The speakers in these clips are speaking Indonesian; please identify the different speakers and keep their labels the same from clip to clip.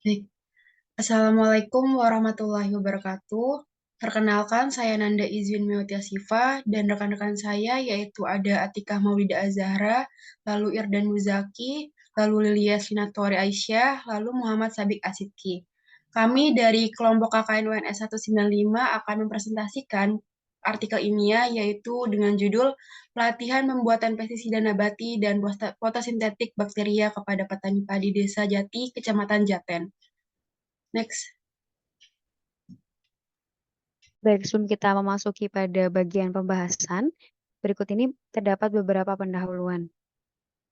Speaker 1: Baik. Assalamualaikum warahmatullahi wabarakatuh. Perkenalkan, saya Nanda Izin Meotia Siva, dan rekan-rekan saya yaitu ada Atikah Maulida Azahra, lalu Irdan Muzaki, lalu Lilia Sinatori Aisyah, lalu Muhammad Sabik Asidki. Kami dari kelompok KKN UNS 195 akan mempresentasikan artikel ilmiah yaitu dengan judul Pelatihan Pembuatan Pestisida Nabati dan Fotosintetik Bakteria kepada Petani Padi Desa Jati, Kecamatan Jaten. Next.
Speaker 2: Baik, sebelum kita memasuki pada bagian pembahasan, berikut ini terdapat beberapa pendahuluan.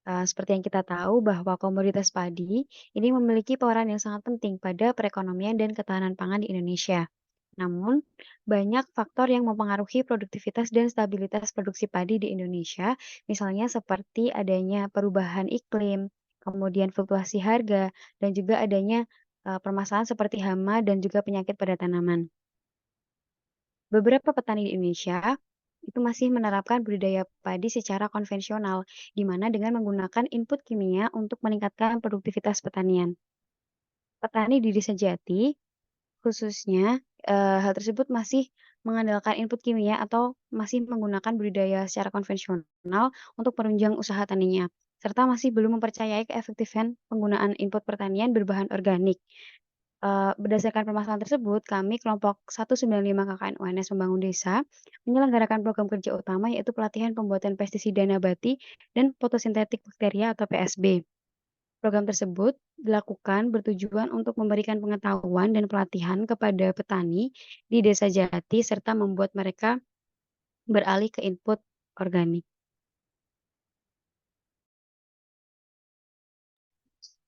Speaker 2: Seperti yang kita tahu bahwa komoditas padi ini memiliki peran yang sangat penting pada perekonomian dan ketahanan pangan di Indonesia. Namun, banyak faktor yang mempengaruhi produktivitas dan stabilitas produksi padi di Indonesia, misalnya seperti adanya perubahan iklim, kemudian fluktuasi harga, dan juga adanya permasalahan seperti hama dan juga penyakit pada tanaman. Beberapa petani di Indonesia itu masih menerapkan budidaya padi secara konvensional, di mana dengan menggunakan input kimia untuk meningkatkan produktivitas pertanian. Petani di Desa Jati, khususnya, hal tersebut masih mengandalkan input kimia atau masih menggunakan budidaya secara konvensional untuk menunjang usaha taninya, serta masih belum mempercayai keefektifan penggunaan input pertanian berbahan organik. Berdasarkan permasalahan tersebut, kami kelompok 195 KKN UNS Membangun Desa menyelenggarakan program kerja utama yaitu pelatihan pembuatan pestisida nabati dan fotosintetik bakteria atau PSB. Program tersebut dilakukan bertujuan untuk memberikan pengetahuan dan pelatihan kepada petani di Desa Jati serta membuat mereka beralih ke input organik.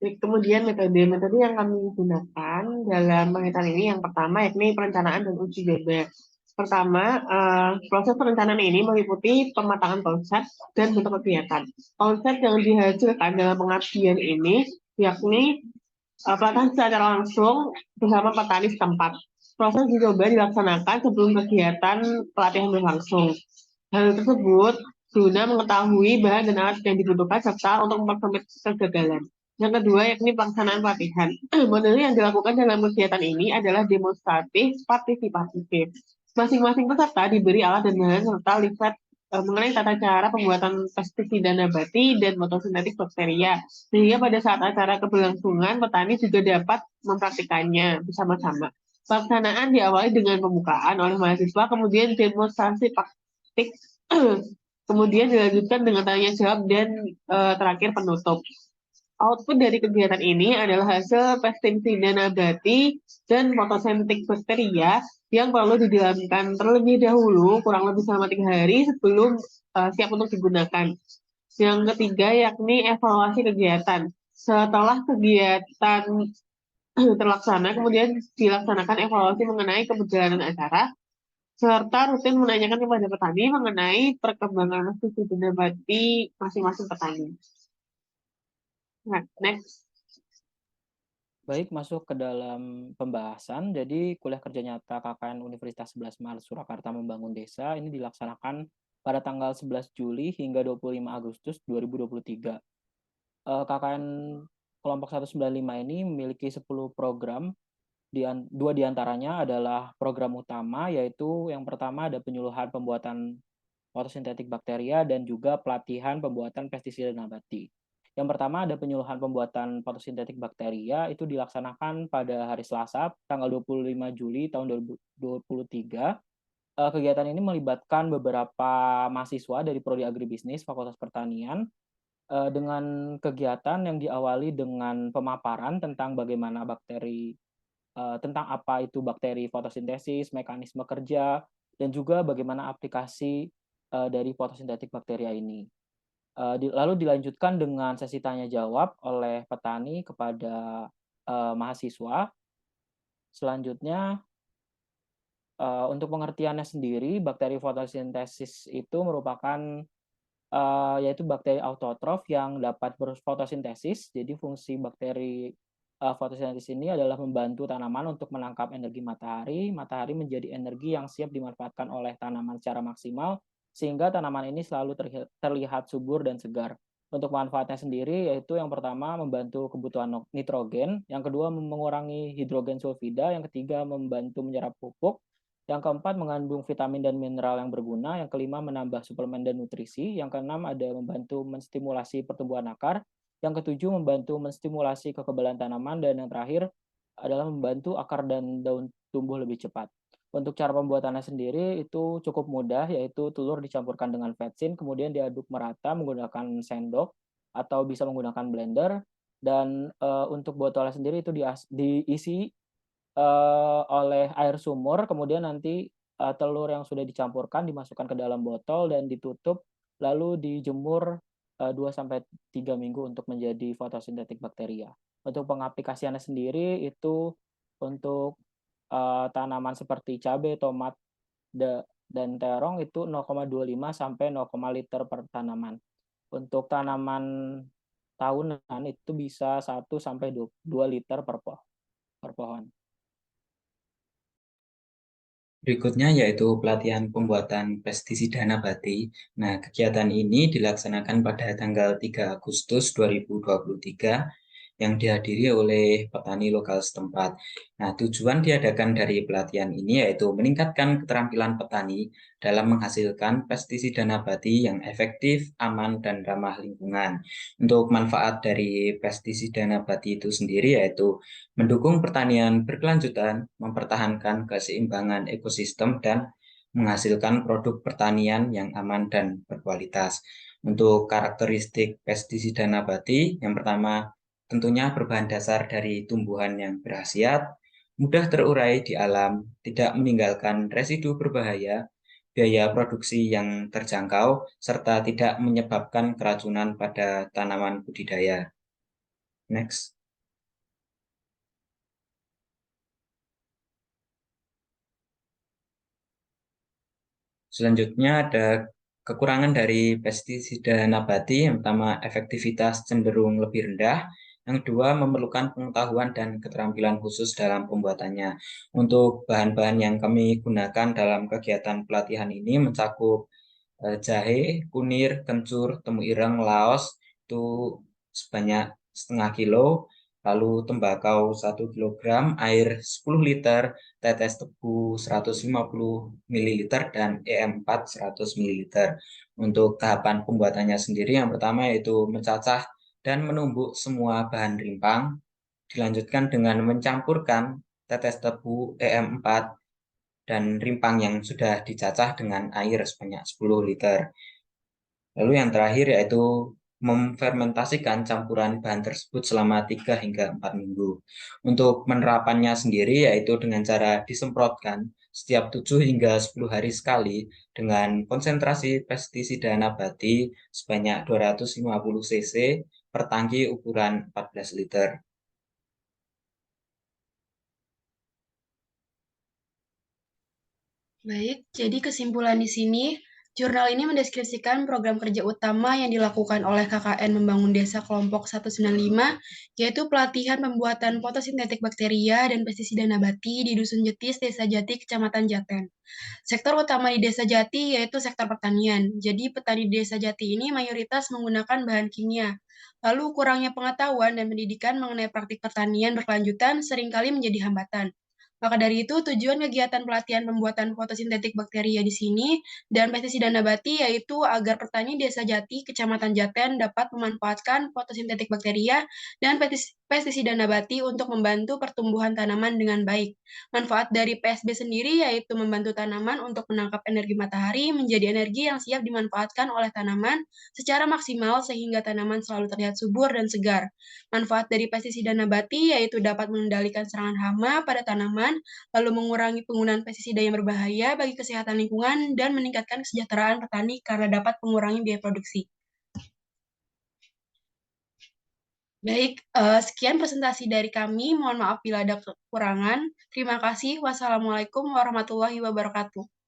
Speaker 3: Kemudian metode-metode yang kami gunakan dalam penelitian ini yang pertama yakni perencanaan dan uji coba. Pertama, proses perencanaan ini meliputi pematangan konsep dan bentuk kegiatan. Konsep yang dihasilkan dalam pengabdian ini yakni pelatihan secara langsung bersama petani setempat. Proses uji coba dilaksanakan sebelum kegiatan pelatihan berlangsung. Hal tersebut guna mengetahui bahan dan alat yang dibutuhkan serta untuk memperbaiki kegagalan. Yang kedua, yakni pelaksanaan pelatihan. Model yang dilakukan dalam kegiatan ini adalah demonstratif partisipatif. Masing-masing peserta diberi alat dan bahan serta leaflet mengenai tata cara pembuatan pestisida nabati dan fotosintetik bakteria. Sehingga pada saat acara keberlangsungan, petani juga dapat mempraktikannya bersama-sama. Pelaksanaan diawali dengan pembukaan oleh mahasiswa, kemudian demonstrasi praktik, kemudian dilanjutkan dengan tanya jawab dan terakhir penutup. Output dari kegiatan ini adalah hasil pestisida nabati dan fotosintetik bakteria yang perlu didiamkan terlebih dahulu, kurang lebih selama 3 hari sebelum siap untuk digunakan. Yang ketiga yakni evaluasi kegiatan. Setelah kegiatan terlaksana, kemudian dilaksanakan evaluasi mengenai keberjalanan acara, serta rutin menanyakan kepada petani mengenai perkembangan pestisida nabati masing-masing petani. Nah, next.
Speaker 4: Baik, masuk ke dalam pembahasan. Jadi, kuliah kerja nyata KKN Universitas 11 Maret Surakarta Membangun Desa ini dilaksanakan pada tanggal 11 Juli hingga 25 Agustus 2023. KKN kelompok 195 ini memiliki 10 program, dua diantaranya adalah program utama, yaitu yang pertama ada penyuluhan pembuatan fotosintetik bakteria dan juga pelatihan pembuatan pestisida nabati. Yang pertama ada penyuluhan pembuatan fotosintetik bakteria, itu dilaksanakan pada hari Selasa tanggal 25 Juli tahun 2023. Kegiatan ini melibatkan beberapa mahasiswa dari Prodi Agribisnis Fakultas Pertanian dengan kegiatan yang diawali dengan pemaparan tentang bagaimana bakteri, tentang apa itu bakteri fotosintesis, mekanisme kerja, dan juga bagaimana aplikasi dari fotosintetik bakteria ini. Lalu dilanjutkan dengan sesi tanya jawab oleh petani kepada mahasiswa. Selanjutnya, untuk pengertiannya sendiri, bakteri fotosintesis itu merupakan yaitu bakteri autotrof yang dapat berfotosintesis. Jadi fungsi bakteri fotosintesis ini adalah membantu tanaman untuk menangkap energi matahari. Matahari menjadi energi yang siap dimanfaatkan oleh tanaman secara maksimal, sehingga tanaman ini selalu terlihat subur dan segar. Untuk manfaatnya sendiri yaitu yang pertama membantu kebutuhan nitrogen, yang kedua mengurangi hidrogen sulfida, yang ketiga membantu menyerap pupuk, yang keempat mengandung vitamin dan mineral yang berguna, yang kelima menambah suplemen dan nutrisi, yang keenam ada membantu menstimulasi pertumbuhan akar, yang ketujuh membantu menstimulasi kekebalan tanaman, dan yang terakhir adalah membantu akar dan daun tumbuh lebih cepat. Untuk cara pembuatannya sendiri itu cukup mudah, yaitu telur dicampurkan dengan vetsin, kemudian diaduk merata menggunakan sendok atau bisa menggunakan blender. Dan untuk botolnya sendiri itu diisi oleh air sumur, kemudian nanti telur yang sudah dicampurkan dimasukkan ke dalam botol dan ditutup, lalu dijemur 2 sampai 3 minggu untuk menjadi fotosintetik bakteria. Untuk pengaplikasiannya sendiri itu untuk tanaman seperti cabai, tomat, dan terong itu 0,25 sampai 0, liter per tanaman. Untuk tanaman tahunan itu bisa 1 sampai 2 liter per pohon.
Speaker 5: Berikutnya yaitu pelatihan pembuatan pestisida nabati. Nah, kegiatan ini dilaksanakan pada tanggal 3 Agustus 2023 yang dihadiri oleh petani lokal setempat. Nah, tujuan diadakan dari pelatihan ini yaitu meningkatkan keterampilan petani dalam menghasilkan pestisida nabati yang efektif, aman, dan ramah lingkungan. Untuk manfaat dari pestisida nabati itu sendiri yaitu mendukung pertanian berkelanjutan, mempertahankan keseimbangan ekosistem, dan menghasilkan produk pertanian yang aman dan berkualitas. Untuk karakteristik pestisida nabati, yang pertama tentunya berbahan dasar dari tumbuhan yang berkhasiat, mudah terurai di alam, tidak meninggalkan residu berbahaya, biaya produksi yang terjangkau, serta tidak menyebabkan keracunan pada tanaman budidaya. Next. Selanjutnya ada kekurangan dari pestisida nabati. Yang pertama, efektivitas cenderung lebih rendah. Yang kedua, memerlukan pengetahuan dan keterampilan khusus dalam pembuatannya. Untuk bahan-bahan yang kami gunakan dalam kegiatan pelatihan ini mencakup jahe, kunir, kencur, temu ireng, laos, itu sebanyak setengah kilo, lalu tembakau 1 kilogram, air 10 liter, tetes tebu 150 ml, dan EM4 100 ml. Untuk tahapan pembuatannya sendiri, yang pertama yaitu mencacah dan menumbuk semua bahan rimpang, dilanjutkan dengan mencampurkan tetes tebu EM4 dan rimpang yang sudah dicacah dengan air sebanyak 10 liter. Lalu yang terakhir yaitu memfermentasikan campuran bahan tersebut selama 3 hingga 4 minggu. Untuk penerapannya sendiri yaitu dengan cara disemprotkan setiap 7 hingga 10 hari sekali dengan konsentrasi pestisida nabati sebanyak 250 cc per tangki ukuran 14 liter.
Speaker 1: Baik, jadi kesimpulan di sini, jurnal ini mendeskripsikan program kerja utama yang dilakukan oleh KKN Membangun Desa Kelompok 195, yaitu pelatihan pembuatan fotosintetik bakteria dan pestisida nabati di Dusun Jetis, Desa Jati, Kecamatan Jaten. Sektor utama di Desa Jati yaitu sektor pertanian. Jadi petani di Desa Jati ini mayoritas menggunakan bahan kimia. Lalu kurangnya pengetahuan dan pendidikan mengenai praktik pertanian berkelanjutan seringkali menjadi hambatan. Maka dari itu, tujuan kegiatan pelatihan pembuatan fotosintetik bakteria di sini dan pestisida nabati yaitu agar petani Desa Jati, Kecamatan Jaten dapat memanfaatkan fotosintetik bakteria dan pestisida nabati untuk membantu pertumbuhan tanaman dengan baik. Manfaat dari PSB sendiri yaitu membantu tanaman untuk menangkap energi matahari menjadi energi yang siap dimanfaatkan oleh tanaman secara maksimal sehingga tanaman selalu terlihat subur dan segar. Manfaat dari pestisida nabati yaitu dapat mengendalikan serangan hama pada tanaman, lalu mengurangi penggunaan pestisida yang berbahaya bagi kesehatan lingkungan, dan meningkatkan kesejahteraan petani karena dapat mengurangi biaya produksi. Baik, sekian presentasi dari kami. Mohon maaf bila ada kekurangan. Terima kasih. Wassalamualaikum warahmatullahi wabarakatuh.